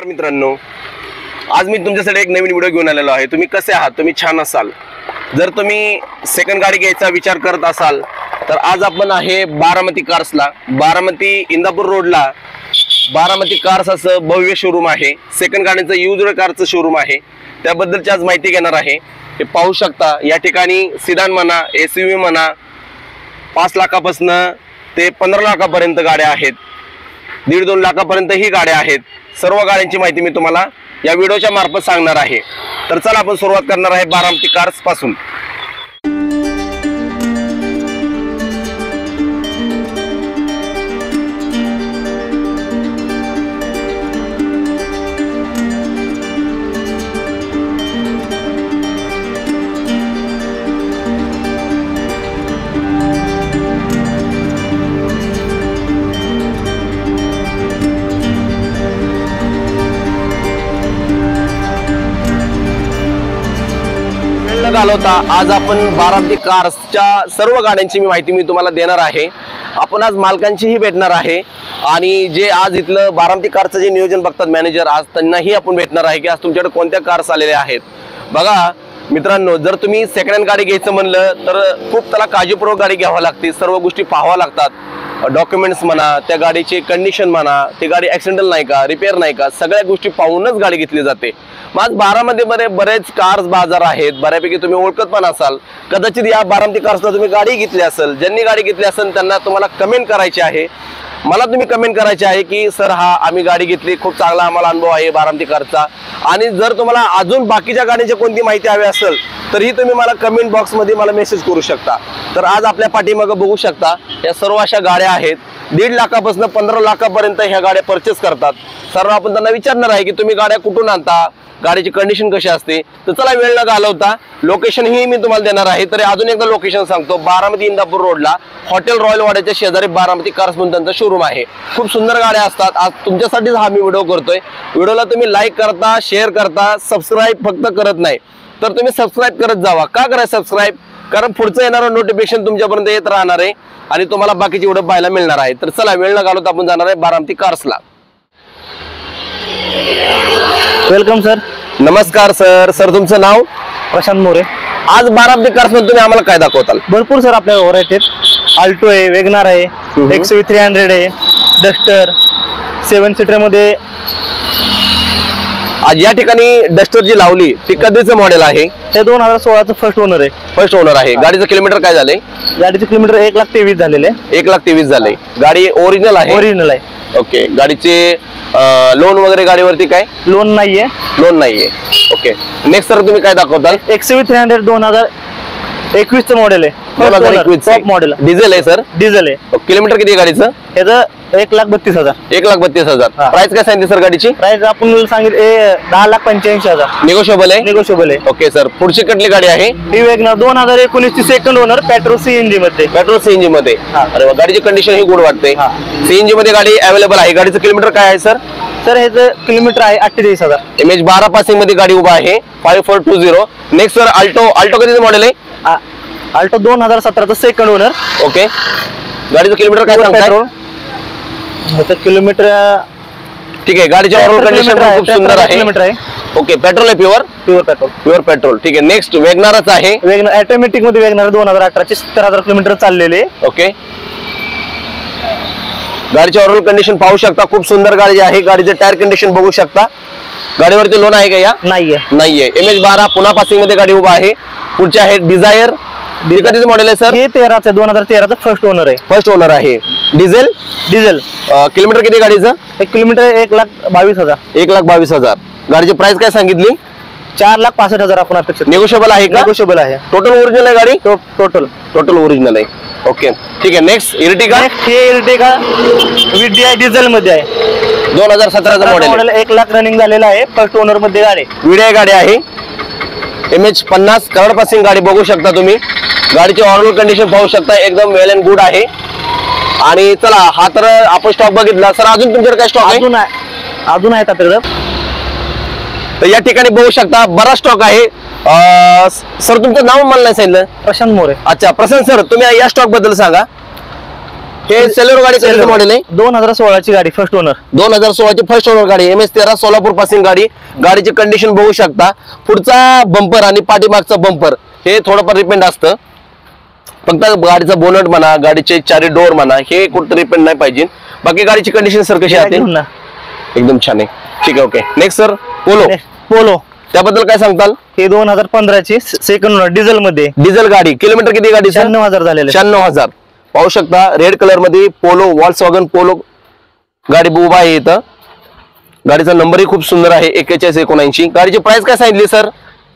नमस्कार मित्रांनो, आज मी तुमच्यासाठी एक नवीन व्हिडिओ घेऊन आलेलो आहे। तुम्ही कसे आहात? तुम्ही छान असाल। जर तुम्ही सेकंड गाडी घ्यायचा विचार करत असाल तर आज आपण आहे बारामती कार्सला। बारामती इंदापूर रोडला बारामती कार्स असं भव्य शोरूम आहे। सेकंड गाड्यांचं यूज्ड कारचं शोरूम आहे, त्याबद्दलची आज माहिती घेणार आहे। हे पाहू शकता, या ठिकाणी सिडान म्हणा, एसयूव्ही म्हणा, 5 लाखापासून ते 15 लाखापर्यंत गाड्या आहेत। 1.5-2 लाखापर्यंत ही गाड्या आहेत। सर्व गाड्यांची माहिती मी तुम्हाला या व्हिडिओच्या मार्फत सांगणार आहे। तर चला आपण सुरुवात करणार आहे बारामती कार्स पासून। घालवता आज आपण बारामती कार्सच्या सर्व गाड्यांची माहिती मी तुम्हाला देणार आहे। आपण आज मालकांचीही भेटणार आहे आणि जे आज इथलं बारामती कार्सचं जे नियोजन बघतात मॅनेजर, आज त्यांनाही आपण भेटणार आहे की आज तुमच्याकडे कोणत्या कार्स आलेल्या आहेत। बघा मित्रांनो, जर तुम्ही सेकंड हँड गाडी घ्यायचं म्हणलं तर खूप त्याला काळजीपूर्वक गाडी घ्यावी लागते। सर्व गोष्टी पाहाव्या लागतात, डॉक्युमेंट्स म्हणा, त्या गाडीची कंडिशन म्हणा, ती गाडी ॲक्सिडेंटल नाही का, रिपेअर नाही का, सगळ्या गोष्टी पाहूनच गाडी घेतली जाते। मग बारामतीमध्ये बरेच कार्स बाजार आहेत, बऱ्यापैकी तुम्ही ओळखत पण असाल। कदाचित या बारामती कार्सला तुम्ही गाडी घेतली असेल, ज्यांनी गाडी घेतली असेल त्यांना तुम्हाला कमेंट करायची आहे। मला तुम्ही कमेंट करायचे आहे की सर आम्ही गाडी घेतली, खूप चांगला आम्हाला अनुभव आहे बारामती कार्सचा। आणि जर तुम्हाला अजून बाकीच्या गाडीची कोणती माहिती हवी असेल तरीही तुम्ही मला कमेंट बॉक्समध्ये मला मेसेज करू शकता। तर आज आपल्या पाठीमागे बघू शकता या सर्व अशा गाड्या आहेत। 1.5 लाखापासून 15 लाखापर्यंत ह्या गाड्या परचेस करतात। सर्व आपण त्यांना विचारणार आहे की तुम्ही गाड्या कुठून आणता, गाडीची कंडिशन कशी असते। तर चला वेळ न घालवता लोकेशन ही मी तुम्हाला देणार आहे। तरी अजून एकदा लोकेशन सांगतो, बारामती इंदापूर रोडला हॉटेल रॉयल वाड्याच्या शेजारी बारामती कार्स म्हणून त्यांचं शोरूम आहे। खूप सुंदर गाड्या असतात। आज तुमच्यासाठीच हा मी व्हिडिओ करतोय। व्हिडिओला तुम्ही लाईक करता, शेअर करता, सबस्क्राईब फक्त करत नाही तर तुम्ही सबस्क्राईब करत जावा। का करा सबस्क्राईब? कारण पुढचं येणारं नोटिफिकेशन तुमच्यापर्यंत येत राहणार आहे आणि तुम्हाला बाकीची व्हिडिओ पाहायला मिळणार आहे। तर चला वेळ न घालवता आपण जाणार आहे बारामती कार्सला। Welcome sir. नमस्कार सर। सर तुमचं नाव? प्रशांत मोरे। आज बारामती कार्स मध्ये तुम्ही आम्हाला काय दाखवताल? भरपूर सर आपल्या व्हरायटी आहेत। आल्टो आहे, वेगनार आहे, XUV 300 आहे, डस्टर 7 सीटर मध्ये। आज या ठिकाणी डस्टर जी लावली ती कधीचं मॉडेल आहे? हे 2016चं फर्स्ट ओनर आहे। फर्स्ट ओनर आहे। गाडीचं किलोमीटर काय झाले? गाडीचे किलोमीटर 1,23,000 झालेले। 1,23,000 झाले। गाडी ओरिजिनल आहे? ओरिजिनल आहे। ओके। गाडीचे लोन वगैरे गाडीवरती काय? लोन नाहीये। लोन नाहीये। ओके। नेक्स्ट सर तुम्ही काय दाखवताल? XUV 300 2021चं मॉडेल आहे। 2021 टॉप मॉडेल। डिझेल आहे सर? डिझेल आहे। किलोमीटर किती आहे गाडीचं? याचं 1,32,000। 1,32,000। प्राइस काय सांगितली सर गाडीची? प्राइस आपण सांगितले 10,85,000। निगोशिएबल आहे? निगोशिएबल आहे। ओके सर, पुढची कुठली गाडी आहे? ही वेगनार 2019 ची सेकंड ओनर, पेट्रोल CNG मध्ये। पेट्रोल CNG मध्ये। अरे वा, गाडीची कंडिशन ही गुड वाटते। CNG मध्ये गाडी अवेलेबल आहे। गाडीचं किलोमीटर काय आहे सर? सर ह्याचं किलोमीटर आहे 48,000। MH12 पासिंग मध्ये गाडी उभा आहे 5420। Next sir Alto. अल्टो कधीचं मॉडेल आहे? अल्टो 2017चं सेकंड ओनर। ओके। गाडीचं किलोमीटर काय सांगताय? ह्याचं किलोमीटर ठीक आहे। गाडीची ओव्हरऑल कंडिशन खूप सुंदर आहे। किलोमीटर आहे। ओके। पेट्रोल आहे? Pure petrol. Pure petrol. ठीक आहे। नेक्स्ट वेगनारच आहे। वेगनार ऑटोमॅटिक मध्ये वेगनार 2018चे 70,000 किलोमीटर चाललेले। ओके। गाडीची ओव्हरऑल कंडिशन पाहू शकता, खूप सुंदर गाडी आहे। गाडीचे टायर कंडिशन बघू शकता। गाडीवरती लोन आहे का? या नाहीये। MH12 पुन्हा पासिंग मध्ये गाडी उभा आहे। पुढचे आहे डिझायर। कधीचं मॉडेल आहे सर? हे 2013चं फर्स्ट ओनर आहे। फर्स्ट ओनर आहे। डिझेल? डिझेल। किलोमीटर किती गाडीचं? किलोमीटर 1,22,000। 1,22,000। गाडीची प्राइस काय सांगितली? 4,65,000 आपण अपेक्षा। निगोशिएबल आहे का? निगोशिएबल आहे। टोटल ओरिजिनल आहे गाडी? टोटल ओरिजिनल आहे। ओके ठीक आहे। Next Ertiga. हे इर्टिगा VDI डिझेल मध्ये आहे। 2017चं मॉडेल। 1 लाख रनिंग झालेला आहे। फर्स्ट ओनर मध्ये गाडी। VDI गाडी आहे। MH50 कलर पासिंग गाडी बघू शकता तुम्ही। गाडीची ओव्हरऑल कंडिशन पाहू शकता, एकदम वेल अँड गुड आहे। आणि चला हा तर आपण स्टॉक बघितला। सर अजून तुमच्याकडे काय स्टॉक आहे? अजून आहेत आपल्याकडे। तर या ठिकाणी बघू शकता बराच स्टॉक आहे। सर तुमचं नाव मला नाही सांगितलं? प्रशांत मोरे। अच्छा प्रशांत सर, तुम्ही या स्टॉक बद्दल सांगा। हे सेलेरो गाडी कशाचं मॉडेल आहे? 2016 ची गाडी, फर्स्ट ओनर. 2016 ची फर्स्ट ओनर गाडी, MS13 सोलापूर पासिंग गाडी. गाडीची कंडिशन बघू शकता. पुढचा बंपर आणि पाठीमागचा बंपर हे थोडंफार रिपेंट असतं. फक्त गाडीचा बोनट म्हणा, गाडीचे चारी डोर म्हणा, हे कुठं रिपेंट नाही पाहिजे. बाकी गाडीची कंडिशन सर कशी आहे? एकदम छान आहे. ठीक आहे, ओके. Next sir, polo. त्याबद्दल काय सांगताल? हे 2015 ची सेकंड ओनर, डिझेल मध्ये. डिझेल गाडी. किलोमीटर किती गाडी? 96,000 झालेले. 96,000. पाहू शकता रेड कलर मध्ये पोलो, वॉल्क्सवॅगन पोलो गाडी उभा आहे इथं. गाडीचा नंबरही खूप सुंदर आहे, 4179. गाडीची प्राइस काय सांगितली सर?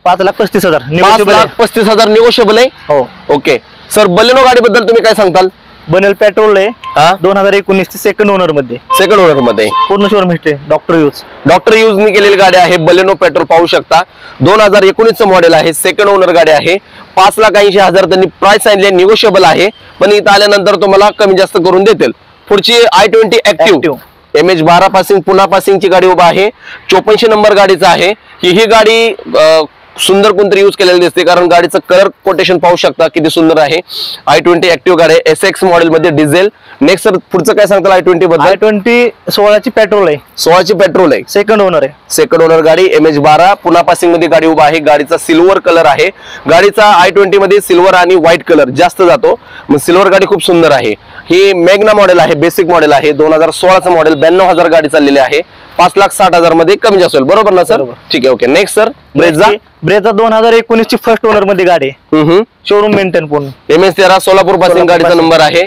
5,35,000. 5,35,000 निगोशिएबल आहे. हो. ओके सर, बलेनो गाडीबद्दल तुम्ही काय सांगताल? बनेल पेट्रोल आहे. 2019 ची सेकंड ओनर मध्ये. सेकंड ओनर मध्ये. पूर्ण शोरूम हिस्ट्री, डॉक्टर यूज ने केलेली गाडी आहे. बलेनो पेट्रोल पाहू शकता. 2019 मॉडेल आहे, सेकंड ओनर गाडी आहे. 5,80,000 त्यांनी प्राइस सांगितली, निगोशिएबल आहे. पण इथं आल्यानंतर तुम्हाला कमी जास्त करून देतील. पुढची i20 active MH12 passing, Pune passing ची गाडी उभा आहे. 54 नंबर गाडीचा आहे. ही गाडी सुंदर कोणतरी यूज केलेली दिसते, कारण गाडीचं कलर कोटेशन पाहू शकता किती सुंदर आहे. i20 ऍक्टिव्ह गाडी आहे, SX मॉडेल मध्ये, डिझेल. नेक्स्ट सर, पुढचं काय सांगताल i20 बद्दल? i20 16 ची पेट्रोल आहे. 16 ची पेट्रोल आहे, सेकंड ओनर आहे. सेकंड ओनर गाडी, MH12 पुणा पासिंग मध्ये गाडी उभा आहे. गाडीचा सिल्वर कलर आहे. गाडीचा i20 मध्ये सिल्वर आणि व्हाईट कलर जास्त जातो. मग सिल्वर गाडी खूप सुंदर आहे. ही मॅग्ना मॉडेल आहे, बेसिक मॉडेल आहे. 2016चं मॉडेल, 92,000 गाडी चाललेली आहे. 5,60,000 मध्ये कमी जास्त होईल, बरोबर ना सर? ठीक आहे, ओके. Next sir, Brezza. 2019 ची फर्स्ट ओनर मध्ये गाडी आहे. शोरूम मेंटेन पूर्ण. MS13 सोलापूर पासिंग गाडीचा नंबर आहे.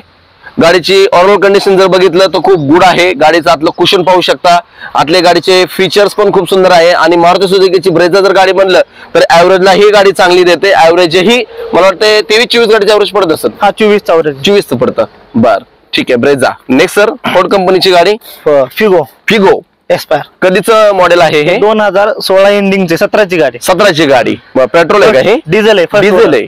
गाडीची ओव्हरऑल कंडिशन जर बघितलं तर खूप गुड आहे. गाडीचं आतलं कुशन पाहू शकता. आतले गाडीचे फीचर्स पण खूप सुंदर आहे. आणि मारुती सुझुकीची ब्रेझा जर गाडी म्हणलं तर ऍव्हरेजला ही गाडी चांगली देते. ऍव्हरेजही मला वाटतं 23-24 गाडीचं ऍव्हरेज पडत असत. 24 पडतं. बर, ठीक आहे. ब्रेझा. नेक्स्ट सर, फोर्ड कंपनीची गाडी, फिगो एस्पायर. कधीचं मॉडेल आहे हे? 2016 एंडिंगचे, 17 ची गाडी. 17 ची गाडी. पेट्रोल आहे का हे? डिझेल आहे. डिझेल आहे.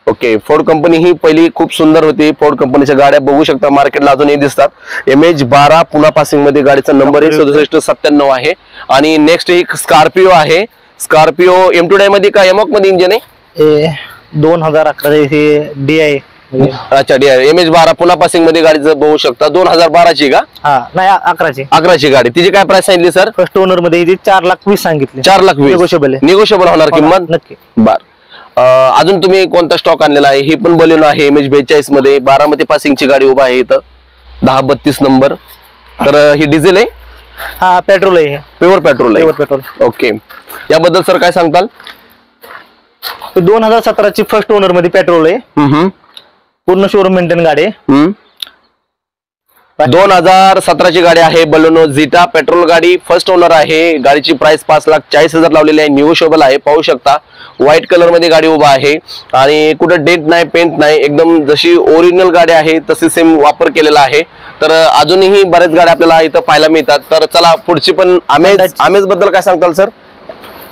ओके. फोर्ड कंपनी ही पहिली खूप सुंदर होती. फोर्ड कंपनीच्या गाड्या बघू शकता, मार्केटला अजूनही दिसतात. MH12 पुणा पासिंग मध्ये गाडीचा नंबर 6797 आहे. आणि नेक्स्ट एक स्कॉर्पिओ आहे. स्कॉर्पिओ M2 मध्ये का एमॉक मध्ये इंजिन आहे? 2011 हे DI. अच्छा, MH12 पुणा पासिंग मध्ये गाडीचं बघू शकता. 2012 ची का? नाही, 11 ची गाडी. तिची काय प्राइस सांगितली सर? फर्स्ट ओनर मध्ये 4,20,000 सांगितले. 4,20,000 निगोशिएबल होणार किंमत? नक्की. बर. अजून तुम्ही कोणता स्टॉक आणलेला आहे? ही पण बलेनो आहे, MH42 मध्ये. बारामती पासिंग ची गाडी उभा आहे इथं, 1032 नंबर. तर ही डिझेल आहे? पेट्रोल आहे. प्युअर पेट्रोल आहे. पेट्रोल. ओके. याबद्दल सर काय सांगताल? 2017 ची फर्स्ट ओनर मध्ये पेट्रोल आहे. पूर्ण शोरूम मेंटेन गाडी आहे. 2017 ची गाडी आहे, बलेनो झिटा पेट्रोल गाडी, फर्स्ट ओनर आहे. गाडीची प्राइस 5,40,000 लावलेली आहे, निगोशिएबल आहे. पाहू शकता व्हाईट कलर मध्ये गाडी उभा आहे. आणि कुठे डेंट नाही, पेंट नाही, एकदम जशी ओरिजिनल गाडी आहे तशी सेम वापर केलेला आहे. तर अजूनही बऱ्याच गाड्या आपल्याला इथं पाहायला मिळतात. तर चला पुढची पण आमेज बद्दल काय सांगताल सर?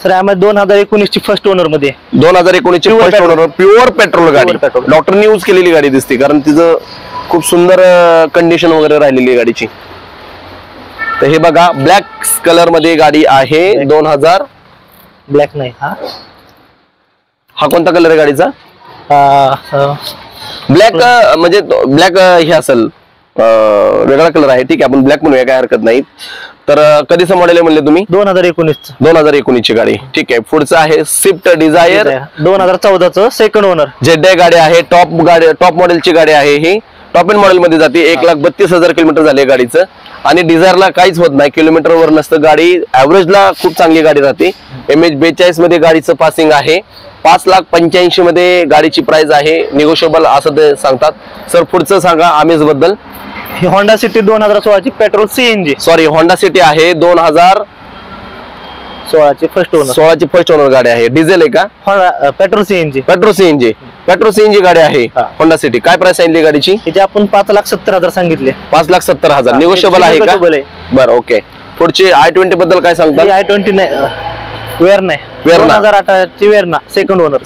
सर, आम्ही 2019 ची फर्स्ट ओनर मध्ये. 2019 ची फर्स्ट ओनर, प्युअर पेट्रोल गाडी. डॉक्टरने यूज केलेली गाडी दिसते, कारण तिचं खूप सुंदर कंडिशन वगैरे राहिलेली गाडीची. तर हे बघा, ब्लॅक कलर मध्ये गाडी आहे. 2000 ब्लॅक नाही, हा कोणता कलर आहे गाडीचा? ब्लॅक म्हणजे ब्लॅक हे असेल, वेगळा कलर आहे. ठीक आहे, आपण ब्लॅक म्हणूया, काय हरकत नाही. तर कधीचं मॉडेल आहे म्हणले तुम्ही? 2019 ची गाडी. ठीक आहे. पुढचं आहे Swift Dzire, 2014 second owner. Z गाडी आहे. टॉप मॉडेलची गाडी आहे. ही टॉप एंड मॉडेल मध्ये जाते. 1,32,000 किलोमीटर झाले गाडीचं. आणि डिझायरला काहीच होत नाही, किलोमीटर वर नसतं. गाडी ऍव्हरेजला खूप चांगली गाडी राहते. MH42 मध्ये गाडीचं पासिंग आहे. 5,85,000 मध्ये गाडीची प्राइस आहे, निगोशिएबल असं ते सांगतात. सर, पुढचं सांगा आमेज बद्दल. होंडा सिटी 2016 ची petrol CNG. Sorry, Honda city आहे. 2016 ची फर्स्ट ओनर. 16 ची फर्स्ट ओनर गाडी आहे. डिझेल आहे का? Petrol CNG. पेट्रोल सीएनजी गाडी आहे. Honda city. काय प्राइस सांगितली गाडीची? तिथे आपण 5,70,000 सांगितले. 5,70,000 निगोशिएबल आहे का? बरं, ओके. पुढची i20 बद्दल काय सांगता? i20 नाही, वेरना. 2018 ची वेरना, सेकंड ओनर.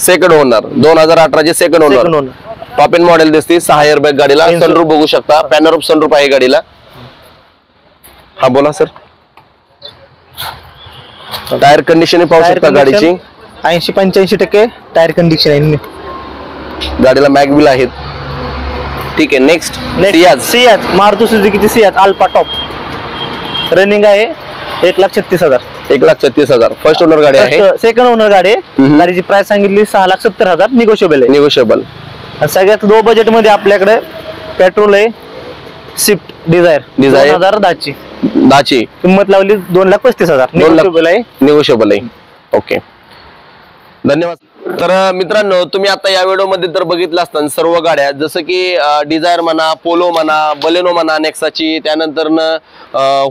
2018 चे second owner. Top end model दिसते. 6 एअरबॅग गाडीला. सनरूफ बघू शकता, पॅनोरम सनरूफ आहे गाडीला. हा, बोला सर. टायर कंडिशन पाहू शकता गाडीची. 80-85% टायर कंडिशन आहे. गाडीला मॅगविल आहेत. ठीक आहे. Next Ciaz. सियाज मारुती सुझुकीची सियाज अल्फा टॉप रनिंग आहे 1,36,000. 1,36,000 फर्स्ट ओनर गाडी आहे. सेकंड ओनर गाडी आहे. गाडीची प्राइस सांगितली 6,70,000 निगोशिएबल आहे. निगोशिएबल. आणि सगळ्यात लो बजेट मध्ये आपल्याकडे पेट्रोल आहे स्विफ्ट डिझायर 2010ची. दाची किंमत लावली 2,35,000 निगोशिएबल आहे. निगोशिएबल आहे. ओके, धन्यवाद. तर मित्रांनो, तुम्ही आता या व्हिडिओमध्ये तर बघितलं असताना सर्व गाड्या, जसं की डिझायर म्हणा, पोलो म्हणा, बलेनो म्हणा नेक्साची, त्यानंतर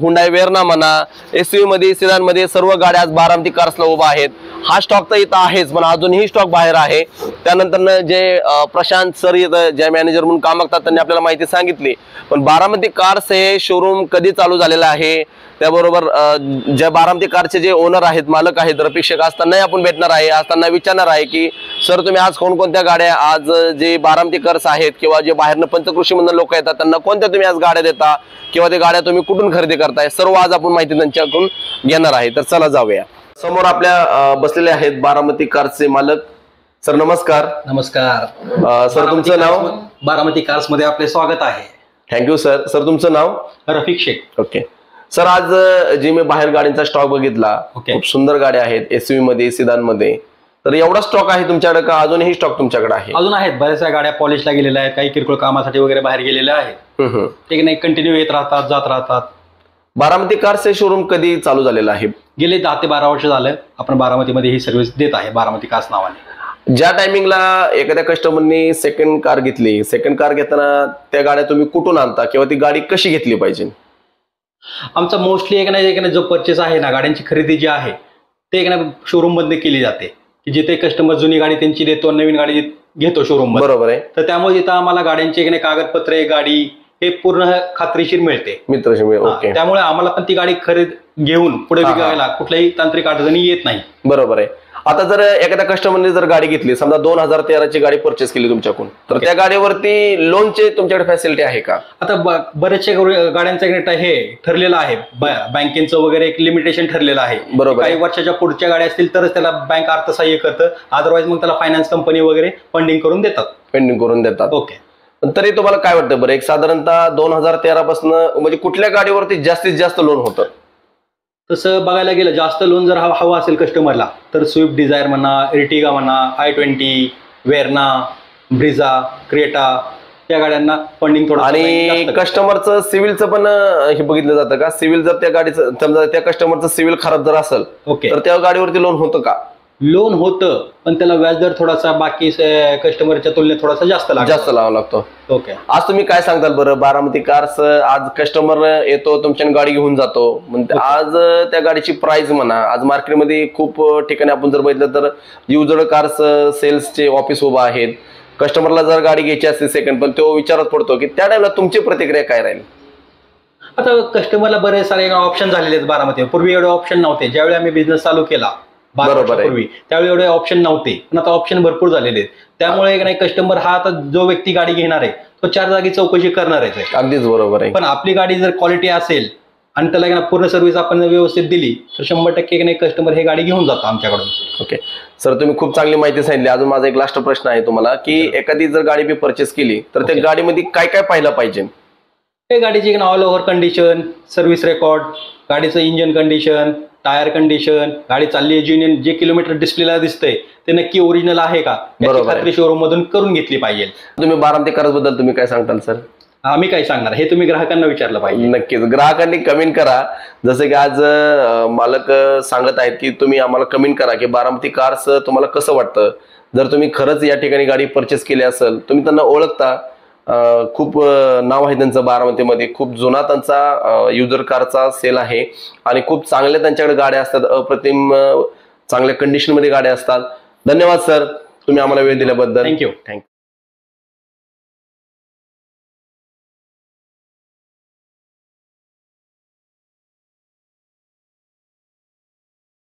हुंडाई वेरना म्हणा, एसयूव्ही मध्ये, सिडान मध्ये सर्व गाड्या आज बारामती कार्सला उभा आहेत. हा स्टॉक तर इथं आहेच, पण अजूनही स्टॉक बाहेर आहे. त्यानंतर जे प्रशांत सर इथं ज्या मॅनेजर म्हणून काम करतात त्यांनी आपल्याला माहिती सांगितली. पण बारामती कार्स हे शोरूम कधी चालू झालेलं आहे, त्याबरोबर ज्या बारामती कारचे जे ओनर आहेत, मालक आहेत, रफिक असतानाही आपण भेटणार आहे. असताना विचारणार आहे की सर तुम्ही आज कोणकोणत्या गाड्या, आज जे बारामती कार्स आहेत किंवा जे बाहेरनं पंचकृषी मधून लोक येतात त्यांना कोणत्या तुम्ही आज गाड्या देता किंवा ते गाड्या तुम्ही कुठून खरेदी करताय, सर्व आज आपण माहिती त्यांच्याकडून घेणार आहे. तर चला जाऊया. समोर आपल्या बसलेले आहेत बारामती कार्सचे मालक. सर नमस्कार. नमस्कार सर, तुमचं नाव? बारामती कार्स मध्ये आपले स्वागत आहे. Thank you sir. सर तुमचं नाव? रफिक शेख. ओके सर, आज जे मी बाहेर गाड्यांचा स्टॉक बघितला, खूप सुंदर गाड्या आहेत एसयूव्ही मध्ये, सिडान मध्ये. तर एवढा स्टॉक आहे तुमच्याकडे का अजूनही स्टॉक तुमच्याकडे आहे? अजून आहेत, बऱ्याचशा गाड्या पॉलिशला गेलेल्या आहेत, काही किरकोळ कामासाठी वगैरे बाहेर गेलेल्या आहेत. ठीक नाही, कंटिन्यू येत राहतात, जात राहतात. बारामती कार्स हे शोरूम कधी चालू झालेलं आहे? गेले 10 ते 12 वर्ष झालं आपण बारामतीमध्ये ही सर्व्हिस देत आहे, बारामती कार्स नावाने. ज्या टायमिंगला एखाद्या कस्टमरनी सेकंड कार घेतली, सेकंड कार घेताना त्या गाड्या तुम्ही कुठून आणता किंवा ती गाडी कशी घेतली पाहिजे? आमचा मोस्टली एक ना जो परचेस आहे ना, गाड्यांची खरेदी जी आहे ते एक ना शोरूम मध्ये केली जाते, की जिथे कस्टमर जुनी गाडी त्यांची देतो, नवीन गाडी घेतो शोरूम मध्ये. बरोबर आहे. तर त्यामुळे तिथं आम्हाला गाड्यांची एक कागदपत्रे, गाडी हे पूर्ण खात्रीशीर मिळते. ओके. त्यामुळे आम्हाला पण ती गाडी खरेदी घेऊन पुढे विकायला कुठल्याही तांत्रिक अडचणी येत नाही. बरोबर आहे. आता जर एखाद्या कस्टमरने जर गाडी घेतली, समजा 2013ची गाडी परचेस केली तुमच्याकडून, तर त्या गाडीवरती लोनचे तुमच्याकडे फॅसिलिटी आहे का? आता बरेचशा गाड्यांचं हे ठरलेलं आहे, बँकेचं वगैरे एक लिमिटेशन ठरलेलं आहे. बरोबर. काही वर्षाच्या पुढच्या गाड्या असतील तरच त्याला बँक अर्थसहाय्य करतं, अदरवाईज मग त्याला फायनान्स कंपनी वगैरे फंडिंग करून देतात. ओके. तरी तुम्हाला काय वाटतं बरं, एक साधारणतः 2013 पासून म्हणजे कुठल्या गाडीवरती जास्तीत जास्त लोन होतं? तसं बघायला गेलं, जास्त लोन जर हवा असेल कस्टमरला तर स्विफ्ट डिझायर म्हणा, एर्टिगा म्हणा, i20, वेरना, ब्रिझा, क्रेटा या गाड्यांना फंडिंग थोडं. आणि कस्टमरचं सिव्हिलचं पण हे बघितलं जातं का? सिव्हिल जर त्या गाडीचं, समजा त्या कस्टमरचं सिव्हिल खराब जर असेल तर त्या गाडीवरती लोन होतं का? लोन होतं, पण त्याला व्याजदर थोडासा बाकी कस्टमरच्या तुलनेत थोडासा जास्त लावा लागतो. ओके. आज तुम्ही काय सांगताल बरं, बारामती कार्स आज कस्टमर येतो तुमच्या गाडी घेऊन जातो, म्हणजे आज त्या गाडीची प्राइस म्हणा, आज मार्केटमध्ये खूप ठिकाणी आपण जर बघितलं तर युजड कार्स सेल्सचे ऑफिस उभा आहेत. कस्टमरला जर गाडी घ्यायची असते सेकंड, पण तो विचारत पडतो की त्या टाइमला तुमची प्रतिक्रिया काय राहील? आता कस्टमरला बरेच सारे ऑप्शन झालेले आहेत बारामती. पूर्वी एवढे ऑप्शन नव्हते. ज्यावेळी आम्ही बिझनेस चालू केला पूर्वी, त्यावेळी एवढे ऑप्शन नव्हते, पण आता ऑप्शन भरपूर झालेले आहेत. त्यामुळे कस्टमर हा आता जो व्यक्ती गाडी घेणार आहे तो 4 जागी चौकशी करणारच आहे. अगदीच बरोबर आहे. पण आपली गाडी जर क्वालिटी असेल आणि त्याला पूर्ण सर्व्हिस आपण व्यवस्थित दिली तर 100% कस्टमर हे गाडी घेऊन जातो आमच्याकडून. ओके सर, तुम्ही खूप चांगली माहिती सांगितली. अजून माझा एक लास्ट प्रश्न आहे तुम्हाला, की एखादी जर गाडी मी परचेस केली तर त्या गाडीमध्ये काय काय पाहिलं पाहिजे? हे गाडीची all over condition, service record, गाडीचं इंजिन कंडिशन, टायर कंडिशन, गाडी चालली आहे, जे किलोमीटर डिस्प्लेला दिसतंय ते नक्की ओरिजिनल आहे का, याची खात्री शोरूम मधून करून घेतली पाहिजे. तुम्ही बारामती कार्स बद्दल तुम्ही काय सांगताल सर? आम्ही काय सांगणार हे तुम्ही ग्राहकांना विचारलं पाहिजे. नक्कीच ग्राहकांनी कमेंट करा, जसं की आज मालक सांगत आहेत की तुम्ही आम्हाला कमेंट करा की बारामती कार्स तुम्हाला कसं वाटतं. जर तुम्ही खरंच या ठिकाणी गाडी परचेस केली असेल, तुम्ही त्यांना ओळखता, खूप नाव आहे त्यांचं बारामतीमध्ये, खूप जुना त्यांचा युजर कारचा सेल आहे आणि खूप चांगल्या त्यांच्याकडे गाड्या असतात, अप्रतिम चांगल्या कंडिशन मध्ये गाड्या असतात. धन्यवाद सर, तुम्ही आम्हाला वेळ दिल्याबद्दल. थँक्यू.